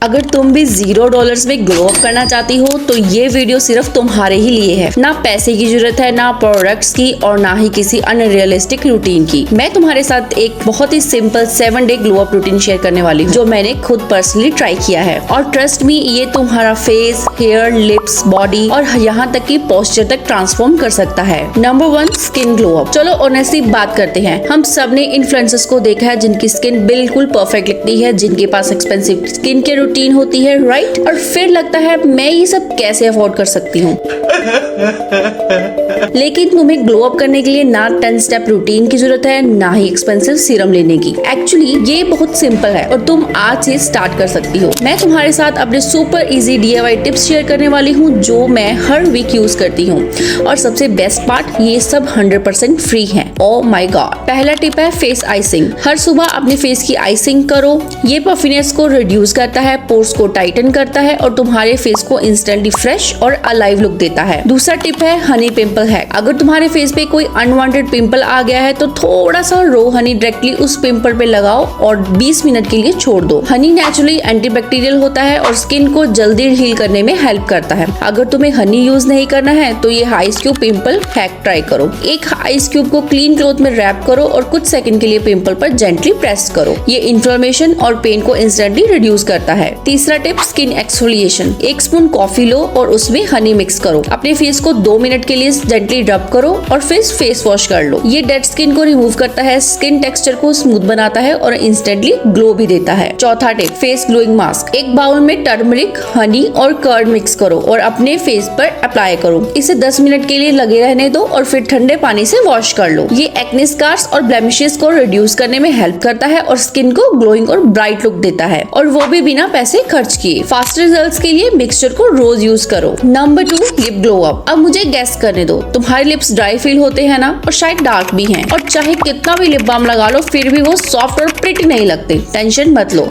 अगर तुम भी $0 में ग्लो अप करना चाहती हो तो ये वीडियो सिर्फ तुम्हारे ही लिए है। ना पैसे की जरूरत है, ना प्रोडक्ट्स की, और ना ही किसी अनरियलिस्टिक रूटीन की। मैं तुम्हारे साथ एक बहुत ही simple 7 day glow up routine share करने वाली हूँ जो मैंने खुद पर्सनली ट्राई किया है। और ट्रस्ट मी, ये तुम्हारा फेस, हेयर, लिप्स, बॉडी और यहाँ तक की पोस्चर तक ट्रांसफॉर्म कर सकता है। Number 1, skin glow up. चलो ऑनेस्टली बात करते हैं। हम सब ने इन्फ्लुएंसर्स को देखा है जिनकी स्किन बिल्कुल परफेक्ट लगती है, जिनके पास एक्सपेंसिव स्किन केयर रूटीन होती है, राइट? और फिर लगता है मैं ये सब कैसे अफोर्ड कर सकती हूँ। लेकिन तुम्हें ग्लो अप करने के लिए ना 10 स्टेप रूटीन की जरूरत है, ना ही एक्सपेंसिव सीरम लेने की। एक्चुअली ये बहुत सिंपल है और तुम आज से स्टार्ट कर सकती हो। मैं तुम्हारे साथ अपने super easy DIY tips share करने वाली हूँ जो मैं हर वीक यूज करती हूँ। और सबसे बेस्ट पार्ट, ये सब 100% फ्री है। Oh my God. पहला टिप है फेस आइसिंग। हर सुबह अपने फेस की आइसिंग करो। ये पफिनेस को रिड्यूस करता है, पोर्स को टाइटन करता है और तुम्हारे फेस को इंस्टेंटली फ्रेश और अलाइव लुक देता है। दूसरा टिप है हनी पिंपल हैक। अगर तुम्हारे फेस पे कोई अनवांटेड पिंपल आ गया है तो थोड़ा सा रो हनी डायरेक्टली उस पिंपल पे लगाओ और 20 मिनट के लिए छोड़ दो। हनी नेचुरली एंटीबैक्टीरियल होता है और स्किन को जल्दी हील करने में हेल्प करता है। अगर तुम्हें हनी यूज नहीं करना है तो ये ice cube pimple hack try करो। एक आइस क्यूब को क्लीन क्लॉथ में रैप करो और कुछ सेकंड के लिए पिंपल पर जेंटली प्रेस करो। ये इन्फ्लेमेशन और पेन को इंस्टेंटली रिड्यूस करता है। तीसरा tip, skin exfoliation. 1 spoon coffee लो और उसमें हनी मिक्स करो। अपने फेस को 2 मिनट के लिए जेंटली रब करो और फिर फेस वॉश कर लो। ये डेड स्किन को रिमूव करता है, स्किन टेक्सचर को स्मूथ बनाता है और इंस्टेंटली ग्लो भी देता है। चौथा टिप, फेस ग्लोइंग मास्क। एक बाउल में टर्मरिक, हनी और कर्ड मिक्स करो और अपने फेस पर अप्लाई करो। इसे 10 मिनट के लिए लगे रहने दो और फिर ठंडे पानी से वॉश कर लो। ये एक्ने स्कार्स और ब्लेमिशेस को रिड्यूस करने में हेल्प करता है और स्किन को ग्लोइंग और ब्राइट लुक देता है, और वो भी बिना पैसे खर्च किए। फास्ट रिजल्ट्स के लिए मिक्सचर को रोज यूज करो। Number 2, lip glow up. अब मुझे गेस करने दो, तुम्हारे लिप्स ड्राई फील होते हैं ना, और शायद डार्क भी हैं, और चाहे कितना भी लिप बाम लगा लो फिर भी वो सॉफ्ट और प्रिटी नहीं लगते। टेंशन मत लो,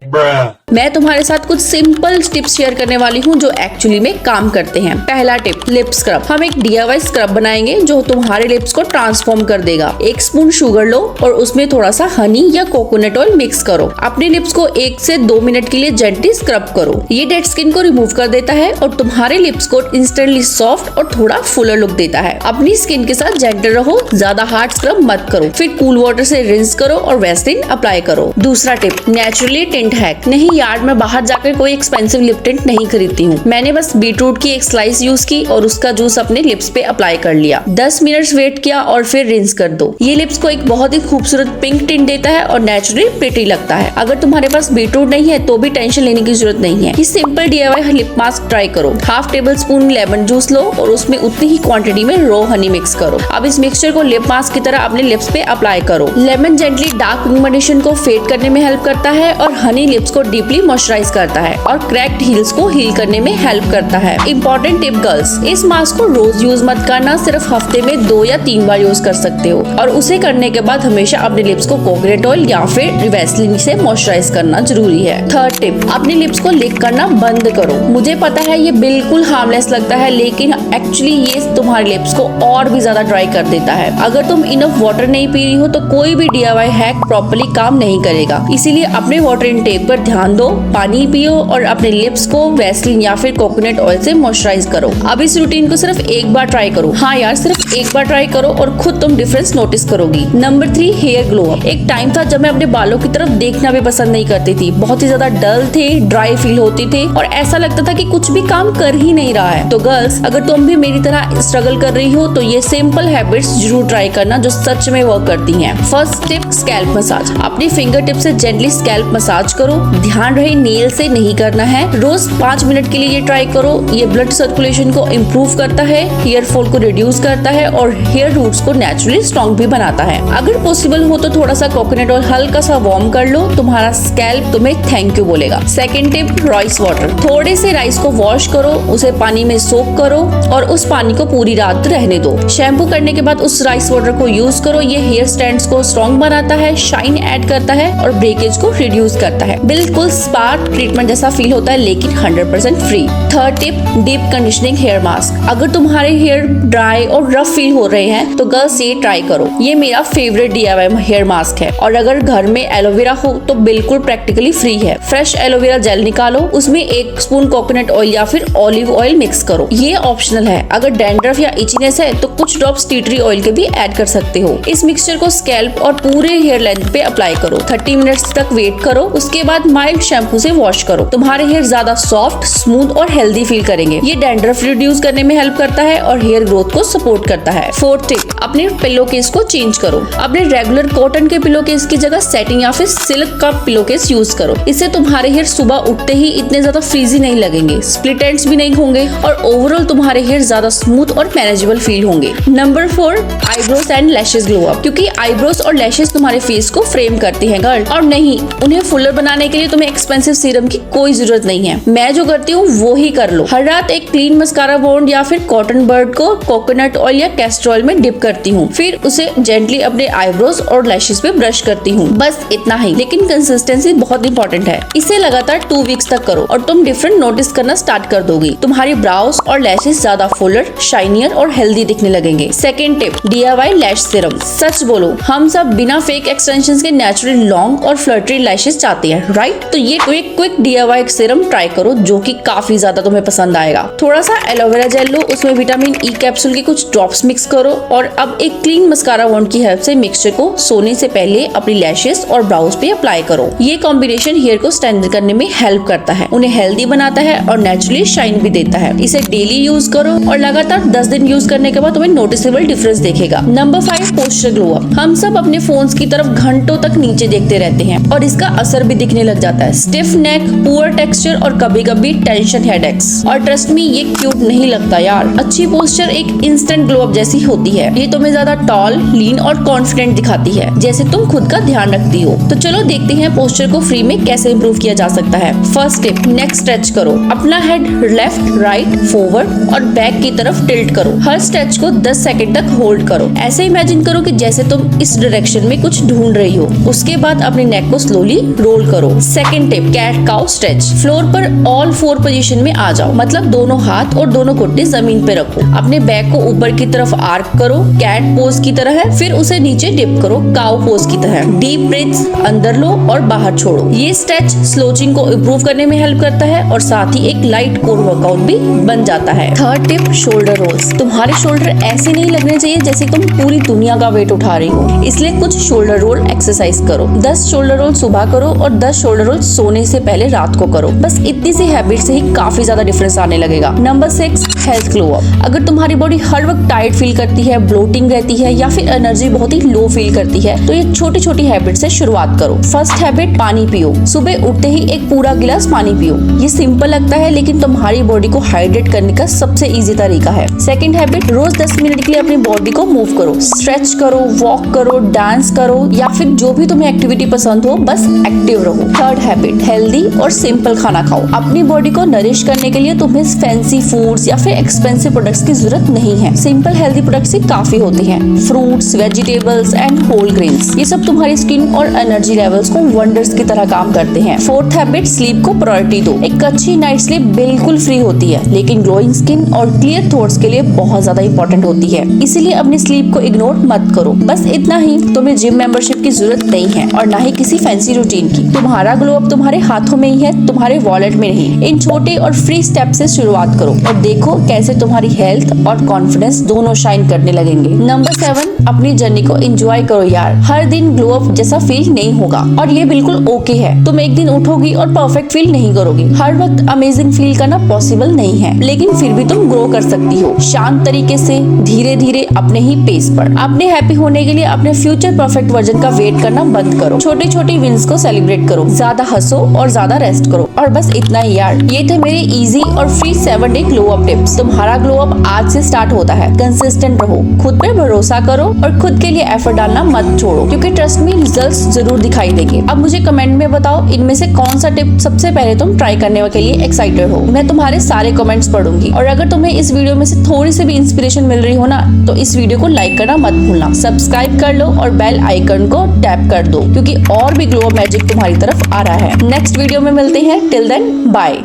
मैं तुम्हारे साथ कुछ सिंपल टिप्स शेयर करने वाली हूँ जो एक्चुअली में काम करते हैं। पहला टिप, लिप स्क्रब। हम एक DIY स्क्रब बनाएंगे जो तुम्हारे लिप्स को ट्रांसफॉर्म कर देगा। 1 स्पून शुगर लो और उसमें थोड़ा सा हनी या कोकोनट ऑयल मिक्स करो। अपने लिप्स को 1 से 2 मिनट के लिए जेंटली स्क्रब करो। ये डेड स्किन को रिमूव कर देता है और तुम्हारे लिप्स को इंस्टेंटली सॉफ्ट और थोड़ा फुलर लुक देता है। अपनी स्किन के साथ जेंटल रहो, ज्यादा हार्ड स्क्रब मत करो। फिर कूल वाटर से रिंस करो और वैसलीन अप्लाई करो। दूसरा टिप, नेचुरली टिंट हैक। नहीं यार, मैं बाहर जाकर कोई एक्सपेंसिव लिप टिंट नहीं खरीदती हूँ। मैंने बस बीटरूट की एक स्लाइस यूज की और उसका जूस अपने लिप्स पे अप्लाई कर लिया। 10 मिनट वेट किया और फिर रिंस कर दो। ये लिप्स को एक बहुत ही खूबसूरत पिंक टिंट देता है और नेचुरली प्रिटी लगता है। अगर तुम्हारे पास बीटरूट नहीं है तो भी टेंशन लेने की जरूरत नहीं है। ये simple DIY lip mask try करो। 1/2 टेबल स्पून लेमन जूस लो और उसमें उतनी ही क्वांटिटी में रो हनी मिक्स करो। अब इस मिक्सचर को लिप मास्क की तरह अपने लिप्स पे अप्लाई करो। लेमन जेंटली डार्क पिगमेंटेशन को फेड करने में हेल्प करता है और हनी लिप्स को डीपली मॉइस्चराइज करता है और क्रैक्ड हील्स को हील करने में हेल्प करता है। इंपॉर्टेंट टिप गर्ल्स, इस मास्क को रोज यूज मत करना, सिर्फ हफ्ते में 2 या 3 बार यूज कर सकते हो, और उसे करने के बाद हमेशा अपने लिप्स को कोकोनट ऑयल या फिर वैसलीन से मॉइस्चराइज करना जरूरी है। थर्ड टिप, अपने लिप्स को लिक करना बंद करो। मुझे पता है ये बिल्कुल हार्मलेस लगता है, लेकिन एक्चुअली ये तुम्हारे लिप्स को और भी ज्यादा ड्राई कर देता है। अगर तुम इनफ वाटर नहीं पी रही हो तो कोई भी DIY हैक प्रॉपर्ली काम नहीं करेगा। इसीलिए अपने वाटर इनटेक पर ध्यान दो, पानी पियो और अपने लिप्स को वैसलीन या फिर कोकोनट ऑयल से मॉइस्चराइज करो। अब इस रूटीन को सिर्फ एक बार ट्राई करो। हाँ यार, सिर्फ एक बार ट्राई करो और खुद तुम डिफरेंस नोटिस करोगी। Number 3, hair glow up. एक टाइम था जब मैं अपने बालों की तरफ देखना भी पसंद नहीं करती थी। बहुत ही ज्यादा डल थे, ड्राई फील होती थे और ऐसा लगता था कि कुछ भी काम कर ही नहीं रहा है। तो गर्ल्स, अगर तुम भी मेरी तरह स्ट्रगल कर रही हो तो ये सिंपल हैबिट्स जरूर ट्राई करना जो सच में वर्क करती हैं। First tip, scalp massage. अपनी फिंगर टिप से जेंटली स्कैल्प मसाज करो। ध्यान रहे नेल से नहीं करना है। रोज 5 मिनट के लिए ये ट्राई करो। ये ब्लड सर्कुलेशन को इम्प्रूव करता है, हेयर फॉल को रिड्यूस करता है और हेयर रूट्स को नेचुरली स्ट्रॉन्ग भी बनाता है। अगर पॉसिबल हो तो थोड़ा सा कोकोनट ऑयल हल्का सा वार्म कर लो, तुम्हारा स्कैल्प तुम्हें थैंक यू बोलेगा। Second tip, rice water. थोड़े से राइस को वॉश करो, उसे पानी में सोक करो और उस पानी को पूरी रात रहने दो। शैम्पू करने के बाद उस राइस वाटर को यूज करो। ये हेयर स्टैंड्स को स्ट्रॉन्ग बनाता है, शाइन ऐड करता है और ब्रेकेज को रिड्यूस करता है। बिल्कुल स्पा ट्रीटमेंट जैसा फील होता है लेकिन 100% free. Third tip, deep conditioning hair mask. अगर तुम्हारे हेयर ड्राई और रफ फील हो रहे हैं तो गर्ल्स ये ट्राई करो। ये मेरा फेवरेट DIY हेयर मास्क है और अगर घर में एलोवेरा हो तो बिल्कुल प्रैक्टिकली फ्री है। फ्रेश एलोवेरा जेल निकालो, उसमें 1 स्पून कोकोनट ऑयल या फिर ऑलिव ऑयल मिक्स करो। ये ऑप्शनल है। अगर डैंड्रफ या इचीनेस है तो कुछ ड्रॉप्स टी ट्री ऑयल के भी ऐड कर सकते हो। इस मिक्सचर को स्कैल्प और पूरे हेयर लेंथ पे अप्लाई करो। 30 मिनट्स तक वेट करो, उसके बाद माइल्ड शैम्पू से वॉश करो। तुम्हारे हेयर ज्यादा सॉफ्ट, स्मूथ और हेल्दी फील करेंगे। ये डैंड्रफ रिड्यूस करने में हेल्प करता है और हेयर ग्रोथ को सपोर्ट करता है। फोर्थ टिप, अपने पिलो केस को चेंज करो। अपने रेगुलर कॉटन के पिलो केस की जगह सैटिन या फिर सिल्क का पिलो केस यूज करो। इससे तुम्हारे हेयर सुबह उठते ही इतने ज्यादा फ्रीजी नहीं लगेंगे, स्प्लिट एंड्स भी नहीं होंगे और ओवरऑल तुम्हारे हेयर ज्यादा स्मूथ और मैनेजेबल फील होंगे। Number 4, eyebrows and lashes glow up. क्योंकि आईब्रोज और लैशेज तुम्हारे फेस को फ्रेम करती हैं गर्ल, और नहीं, उन्हें फुलर बनाने के लिए तुम्हें एक्सपेंसिव सीरम की कोई जरूरत नहीं है। मैं जो करती हूँ वो ही कर लो। हर रात एक क्लीन मस्कारा बॉन्ड या फिर कॉटन बर्ड को कोकोनट ऑयल या कैस्टर ऑयल में डिप करती हूँ, फिर उसे जेंटली अपने आईब्रोज और लैशेज पे ब्रश करती हूँ। बस इतना ही, लेकिन कंसिस्टेंसी बहुत इंपॉर्टेंट है। इसे लगातार 2 वीक्स तक करो और तुम डिफरेंट नोटिस करना स्टार्ट कर दोगी। तुम्हारी ब्राउज और लैशेज ज्यादा फुलर, शाइनियर और हेल्दी दिखने लगेंगे। सेकेंड टिप, DIY लैश सीरम। सच बोलो, हम सब बिना फेक एक्सटेंशंस के नेचुरल लॉन्ग और फ्लर्टी लैशेज चाहते हैं, राइट? तो ये क्विक DIY सीरम ट्राई करो जो कि काफी ज्यादा तुम्हें पसंद आएगा। थोड़ा सा एलोवेरा जेल लो, उसमें विटामिन E कैप्सूल के कुछ ड्रॉप्स मिक्स करो और अब एक क्लीन मस्कारा वॉन्ड की हेल्प से मिक्सचर को सोने से पहले अपनी लैशेज और ब्राउज पे अप्लाई करो। ये कॉम्बिनेशन हेयर को स्ट्रेंथन करने में हेल्प करता है, उन्हें हेल्दी बनाता है और नेचुरली शाइन भी देता है। इसे डेली यूज करो और लगातार 10 दिन यूज करने के बाद तुम्हें नोटिसेबल डिफरेंस दिखेगा। Number 5, posture glow up. हम सब अपने फोन्स की तरफ घंटों तक नीचे देखते रहते हैं और इसका असर भी दिखने लग जाता है। स्टिफ नेक, पुअर टेक्सचर और कभी कभी टेंशन हेडेक्स। और ट्रस्ट मी, ये क्यूट नहीं लगता यार। अच्छी पोस्चर एक इंस्टेंट ग्लो अप जैसी होती है। ये तुम्हें ज्यादा टॉल, लीन और कॉन्फिडेंट दिखाती है, जैसे तुम खुद का ध्यान रखती हो। तो चलो देखते हैं पोस्चर को फ्री में कैसे इम्प्रूव किया जा सकता है। फर्स्ट टिप, नेक स्ट्रेच करो। अपना हेड लेफ्ट, राइट, फॉरवर्ड और बैक की तरफ टिल्ट करो। हर स्ट्रेच को 10 सेकंड तक होल्ड करो। ऐसे इमेजिन करो कि जैसे तुम इस डायरेक्शन में कुछ ढूंढ रही हो। उसके बाद अपने नेक को स्लोली रोल करो। Second tip, cat cow stretch. Floor पर ऑल 4 पोजीशन में आ जाओ, मतलब दोनों हाथ और दोनों घुटने जमीन पे रखो। अपने बैक को ऊपर की तरफ आर्क करो, कैट पोज की तरह है, फिर उसे नीचे डिप करो, काउ पोज की तरह। डीप ब्रीथ्स अंदर लो और बाहर छोड़ो। ये स्ट्रेच स्लोचिंग को इम्प्रूव करने में हेल्प करता है और साथ ही एक लाइट कोर वर्कआउट भी बन जाता है। Third tip, shoulder rolls. तुम्हारे शोल्डर ऐसे नहीं लगने चाहिए जैसे तुम पूरी दुनिया का वेट उठा रही हो, इसलिए कुछ शोल्डर रोल एक्सरसाइज करो। 10 शोल्डर रोल सुबह करो और 10 शोल्डर रोल सोने से पहले रात को करो। बस इतनी सी हैबिट से ही काफी ज्यादा डिफरेंस आने लगेगा। Number 6, health glow up. अगर तुम्हारी बॉडी हर वक्त टाइट फील करती है, ब्लोटिंग रहती है या फिर एनर्जी बहुत ही लो फील करती है, तो ये छोटी छोटी हैबिट से शुरुआत करो। फर्स्ट हैबिट, पानी पियो। सुबह उठते ही एक पूरा गिलास पानी पियो। ये सिंपल लगता है लेकिन तुम्हारी बॉडी को हाइड्रेट करने का सबसे इजी तरीका है। सेकंड हैबिट, रोज 10 मिनट के लिए अपनी बॉडी को मूव करो। स्ट्रेच करो, वॉक करो, डांस करो या फिर जो भी तुम्हें एक्टिविटी पसंद हो, बस एक्टिव रहो। थर्ड हैबिट, हेल्दी और सिंपल खाना खाओ। अपनी बॉडी को नरिश करने के लिए तुम्हें फैंसी फूड्स या फिर एक्सपेंसिव प्रोडक्ट्स की जरूरत नहीं है। सिंपल हेल्दी प्रोडक्ट्स ही काफी होती हैं। Fruits, vegetables and whole grains, ये सब तुम्हारी स्किन और एनर्जी लेवल्स को वंडर्स की तरह काम करते हैं। फोर्थ हैबिट, स्लीप को प्रायोरिटी दो। एक अच्छी नाइट स्लीप बिल्कुल फ्री होती है लेकिन ग्लोइंग स्किन और क्लियर थॉट्स के लिए बहुत ज्यादा इंपॉर्टेंट होती है, इसीलिए अपनी स्लीप को इग्नोर मत करो। बस इतना ही। तुम्हें जिम मेंबरशिप की जरूरत नहीं है और ना ही किसी फैंसी रूटीन की। तुम्हारा ग्लो अप तुम्हारे हाथों में ही है, तुम्हारे वॉलेट में नहीं। इन छोटे और फ्री स्टेप से शुरुआत करो और देखो कैसे तुम्हारी हेल्थ और कॉन्फिडेंस दोनों शाइन करने लगेंगे। नंबर 7, अपनी जर्नी को एंजॉय करो यार। हर दिन ग्लो अप जैसा फील नहीं होगा और ये बिल्कुल ओके है। तुम एक दिन उठोगी और परफेक्ट फील नहीं करोगी। हर वक्त अमेजिंग फील करना पॉसिबल नहीं है, लेकिन फिर भी तुम ग्रो कर सकती हो शांत तरीके से, धीरे धीरे, अपने ही पेस पर। अपने हैप्पी होने के लिए अपने फ्यूचर परफेक्ट वर्जन का वेट करना बंद करो। छोटी छोटी विंस को सेलिब्रेट करो, ज्यादा हंसो और ज्यादा रेस्ट करो। और बस इतना ही यार। ये थे मेरे इजी और free 7 day glow up tips. तुम्हारा ग्लो अप आज से स्टार्ट होता है। कंसिस्टेंट रहो, खुद खुद पे भरोसा करो और खुद के लिए एफर्ट डालना मत छोड़ो, क्योंकि ट्रस्ट मी रिजल्ट्स जरूर दिखाई देंगे। अब मुझे कमेंट में बताओ इनमें से कौन सा टिप सबसे पहले तुम ट्राई करने के लिए एक्साइटेड हो। मैं तुम्हारे सारे कमेंट्स पढ़ूंगी और अगर तुम्हें इस वीडियो में से थोड़ी सी भी इंस्पिरेशन मिल रही हो ना, तो इस वीडियो को लाइक करना मत भूलना, सब्सक्राइब कर लो और बेल आइकन को टैप कर दो, क्योंकि और भी ग्लो मैजिक तुम्हारी तरफ आ रहा है। नेक्स्ट वीडियो में मिलते हैं, टिल देन बाय।